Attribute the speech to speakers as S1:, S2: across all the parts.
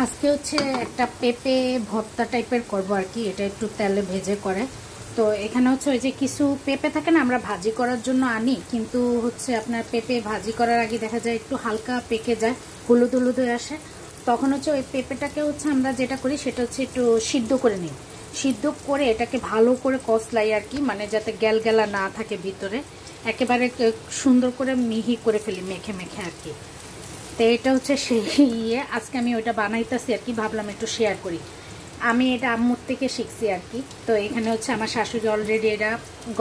S1: আজকে হচ্ছে একটা পেঁপে ভর্তা টাইপের করব আর কি। এটা একটু তেলে ভেজে করে। তো এখানে হচ্ছে ওই যে কিছু পেঁপে থাকে না, আমরা ভাজি করার জন্য আনি, কিন্তু হচ্ছে আপনার পেঁপে ভাজি করার আগে দেখা যায় একটু হালকা পেকে যায়, হলুদ হলুদ হয়ে আসে। তখন হচ্ছে ওই পেঁপেটাকে হচ্ছে আমরা যেটা করি সেটা হচ্ছে একটু সিদ্ধ করে নিই। সিদ্ধ করে এটাকে ভালো করে কষলাই আর কি, মানে যাতে গ্যালগ্যালা না থাকে ভিতরে, একেবারে সুন্দর করে মিহি করে ফেলি, মেখে মেখে আর কি। তো এটা হচ্ছে সেই আজকে আমি ওইটা বানাইতেছি আর কি, ভাবলাম একটু শেয়ার করি। আমি এটা আম্মুর থেকে শিখছি আর কি। তো এখানে হচ্ছে আমার শাশুড়ি অলরেডি এটা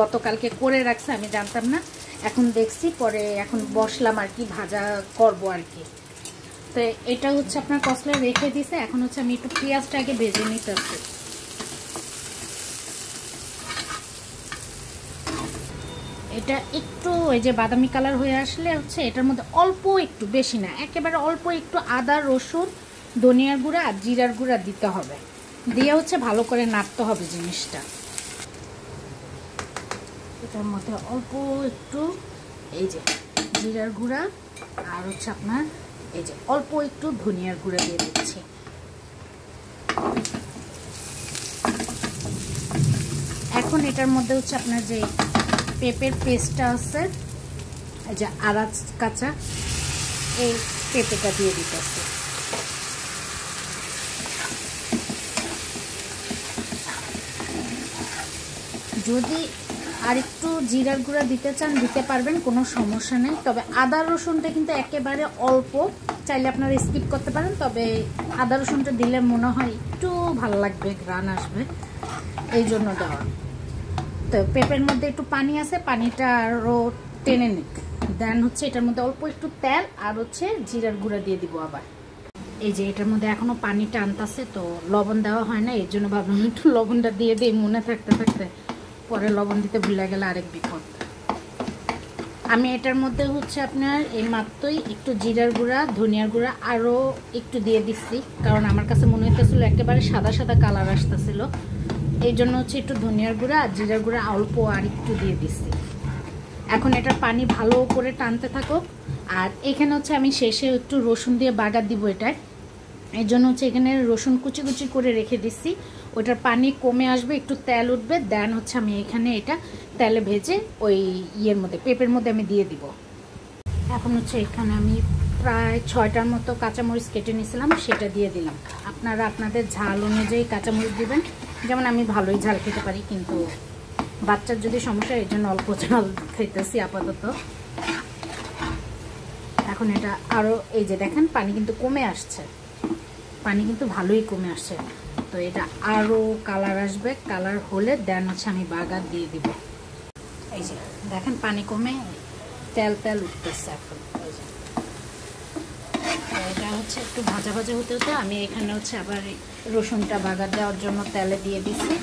S1: গতকালকে করে রাখছে, আমি জানতাম না, এখন দেখছি, পরে এখন বসলাম আর কি, ভাজা করব আর কি। তো এটা হচ্ছে আপনার কষলে রেখে দিছে। এখন হচ্ছে আমি একটু পেঁয়াজটা আগে ভেজে নিতেছি। এটা একটু ওই যে বাদামি কালার হয়ে আসলে হচ্ছে এটার মধ্যে অল্প একটু, বেশি না, একেবারে অল্প একটু আদা, রসুন, ধনিয়ার গুঁড়া আর জিরার গুঁড়া দিতে হবে। দিয়ে হচ্ছে ভালো করে নাড়তে হবে জিনিসটা। এটার মধ্যে অল্প একটু এই যে জিরার গুঁড়া আর হচ্ছে আপনার এই যে অল্প একটু ধনিয়ার গুঁড়া দিয়ে দিচ্ছি। এখন এটার মধ্যে হচ্ছে আপনার যে পেঁপের পেস্টটা আছে, এই যে আরাচ কাঁচা, এই পেঁপেটা দিয়ে দিতেছি। যদি আরেকটু জিরার গুঁড়া দিতে চান দিতে পারবেন, কোনো সমস্যা নেই। তবে আদা রসুনটা কিন্তু একেবারে অল্প, চাইলে আপনারা স্কিপ করতে পারেন। তবে আদা রসুনটা দিলে মনে হয় একটু ভালো লাগবে, ঘ্রাণ আসবে, এই জন্য দেওয়া। তো পেঁপের মধ্যে একটু পানি আছে, পানিটা আরও টেনে নিক। দেন হচ্ছে এটার মধ্যে অল্প একটু তেল আর হচ্ছে জিরার গুঁড়া দিয়ে দিব আবার। এই যে এটার মধ্যে এখনো পানি টানতেছে, তো লবণ দেওয়া হয় না, এর জন্য ভাবলাম একটু লবণটা দিয়ে দিই, মনে থাকতে থাকতে পরে লবণ দিতে ভুলে গেলে আরেক বিপদ। আমি এটার মধ্যে হচ্ছে আপনার এই মাত্রই একটু জিরার গুঁড়া, ধনিয়ার গুঁড়া আরও একটু দিয়ে দিচ্ছি, কারণ আমার কাছে মনে হইতেছিল একেবারে সাদা সাদা কালার আসতেছিল, এই জন্য হচ্ছে একটু ধনিয়ার গুঁড়া আর জিরার গুঁড়া অল্প আর একটু দিয়ে দিচ্ছি। এখন এটার পানি ভালো করে টানতে থাকুক। আর এখানে হচ্ছে আমি শেষে একটু রসুন দিয়ে বাগার দিব এটায়, এর জন্য হচ্ছে এখানে রসুন কুচি কুচি করে রেখে দিচ্ছি। ওটার পানি কমে আসবে, একটু তেল উঠবে, দেন হচ্ছে আমি এখানে এটা তেলে ভেজে ওই ইয়ের মধ্যে, পেঁপের মধ্যে আমি দিয়ে দিব। এখন হচ্ছে এখানে আমি প্রায় 6টার মতো কাঁচামরিচ কেটে নিয়েছিলাম, সেটা দিয়ে দিলাম। আপনারা আপনাদের ঝাল অনুযায়ী কাঁচামরিচ দিবেন, যেমন আমি ভালোই ঝাল খেতে পারি, কিন্তু বাচ্চার যদি সমস্যা, এর জন্য অল্প ঝাল খাইতেছি আপাতত। এখন এটা আরও এই যে দেখেন পানি কিন্তু কমে আসছে, পানি কিন্তু ভালোই কমে আসছে। তো এটা আরও কালার আসবে, কালার হলে দেন হচ্ছে আমি বাগার দিয়ে দিব। এই যে দেখেন পানি কমে তেল তেল উঠতেছে এখন। এই যে এটা হচ্ছে একটু ভাজা ভাজা হতে হতে আমি এখানে হচ্ছে আবার রসুনটা বাগার দেওয়ার জন্য তেলে দিয়ে দিচ্ছি।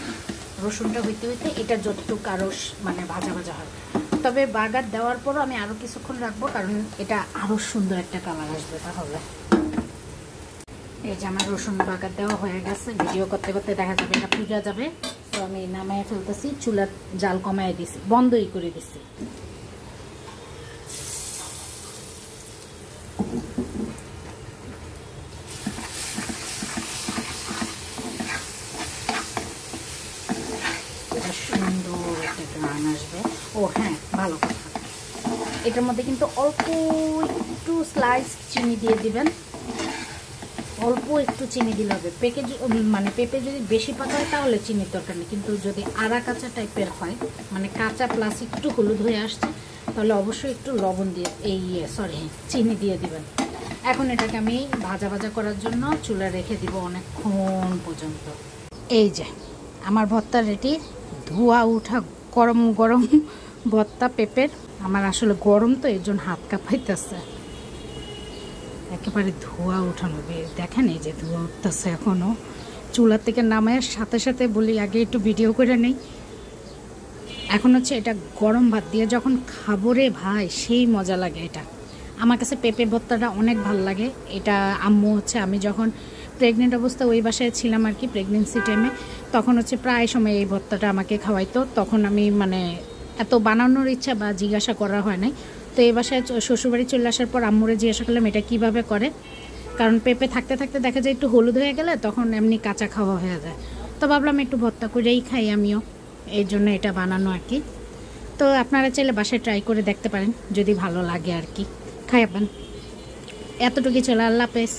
S1: রসুনটা হইতে হইতে এটা যতটুকু আরও মানে ভাজা ভাজা হয়। তবে বাগার দেওয়ার পরও আমি আরও কিছুক্ষণ রাখবো, কারণ এটা আরও সুন্দর একটা কালার আসবে তাহলে। এই যে আমার রসুন বাগার দেওয়া হয়ে গেছে, ভিডিও করতে করতে দেখা যাবে এটা পুজো যাবে। তো আমি নামায় ফেলতেছি, চুলার জাল কমায় দিছি, বন্ধই করে দিছি। এটা সুন্দর একটা ঘ্রাণ আসবে। ও হ্যাঁ, ভালো কথা, এটার মধ্যে কিন্তু অল্প একটু স্লাইস চিনি দিয়ে দিবেন, অল্প একটু চিনি দিলে হবে। মানে পেঁপে যদি বেশি পাকা হয় তাহলে চিনির দরকার নেই, কিন্তু যদি আড়া কাঁচা টাইপের হয়, মানে কাঁচা প্লাস একটু হলুদ হয়ে আসছে, তাহলে অবশ্যই একটু লবণ দিয়ে চিনি দিয়ে দিবেন। এখন এটাকে আমি ভাজা ভাজা করার জন্য চুলা রেখে দিব অনেকক্ষণ পর্যন্ত। এই যে আমার ভর্তা রেডি, ধোয়া উঠা গরম গরম ভর্তা পেঁপের। আমার আসলে গরম তো, এর জন্য হাত কাঁপাইতেছে, একেবারে ধোয়া উঠানো। দেখেন এই যে ধোয়া উঠতেছে এখনও, চুলা থেকে নামায় সাথে সাথে বলি আগে একটু ভিডিও করে নেই। এখন হচ্ছে এটা গরম ভাত দিয়ে যখন খাবো রে ভাই, সেই মজা লাগে। এটা আমার কাছে পেঁপে ভর্তাটা অনেক ভালো লাগে। এটা আম্মু হচ্ছে, আমি যখন প্রেগনেন্ট অবস্থা ওই বাসায় ছিলাম আর কি, প্রেগনেন্সি টাইমে, তখন হচ্ছে প্রায় সময় এই ভর্তাটা আমাকে খাওয়াইতো। তখন আমি মানে এত বানানোর ইচ্ছা বা জিজ্ঞাসা করা হয় নাই। তো এই বাসায় শ্বশুরবাড়ি চলে আসার পর আম্মুরে জিজ্ঞাসা করলাম এটা কীভাবে করে। কারণ পেঁপে থাকতে থাকতে দেখা যায় একটু হলুদ হয়ে গেলে তখন এমনি কাঁচা খাওয়া হয়ে যায়। তো ভাবলাম একটু ভর্তা করেই খাই আমিও, এই জন্য এটা বানানো আর কি। তো আপনারা চাইলে বাসায় ট্রাই করে দেখতে পারেন যদি ভালো লাগে আর কি, খাইবেন। এতটুকুই ছিল, আল্লাহ হাফেজ।